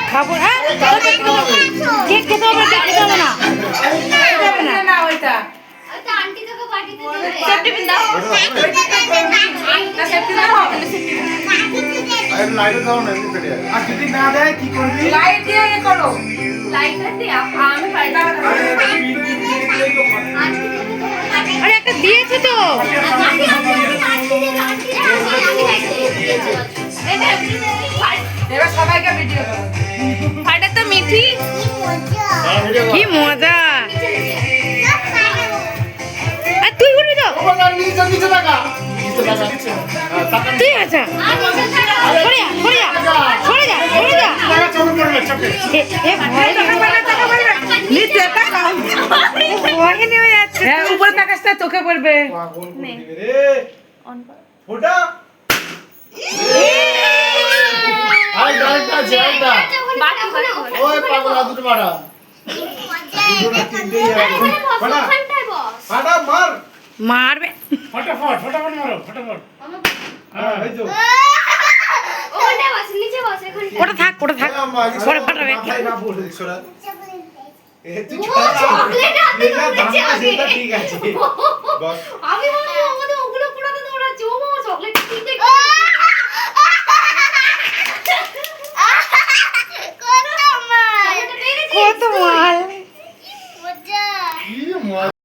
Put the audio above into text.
খাবো কেক খেতে হবে না আরে একটা দিয়েছে তো সবাইকে ভিডিও ফাটা তো মিঠি কি মজা আর তুই উঠবি তো তুই আচ্ছা উপরে তাকাসটা চোখে পড়বে মারবে फटाफट फटाफट मारो फटाफट हां এই তো ওটা বস নিচে বস এখন ওটা থাক পরে ফাটাবে না বলে ছোড়া এ তুই চকলেট হাতে নিচে বস ঠিক আছে বস আমি বলবো আমাদের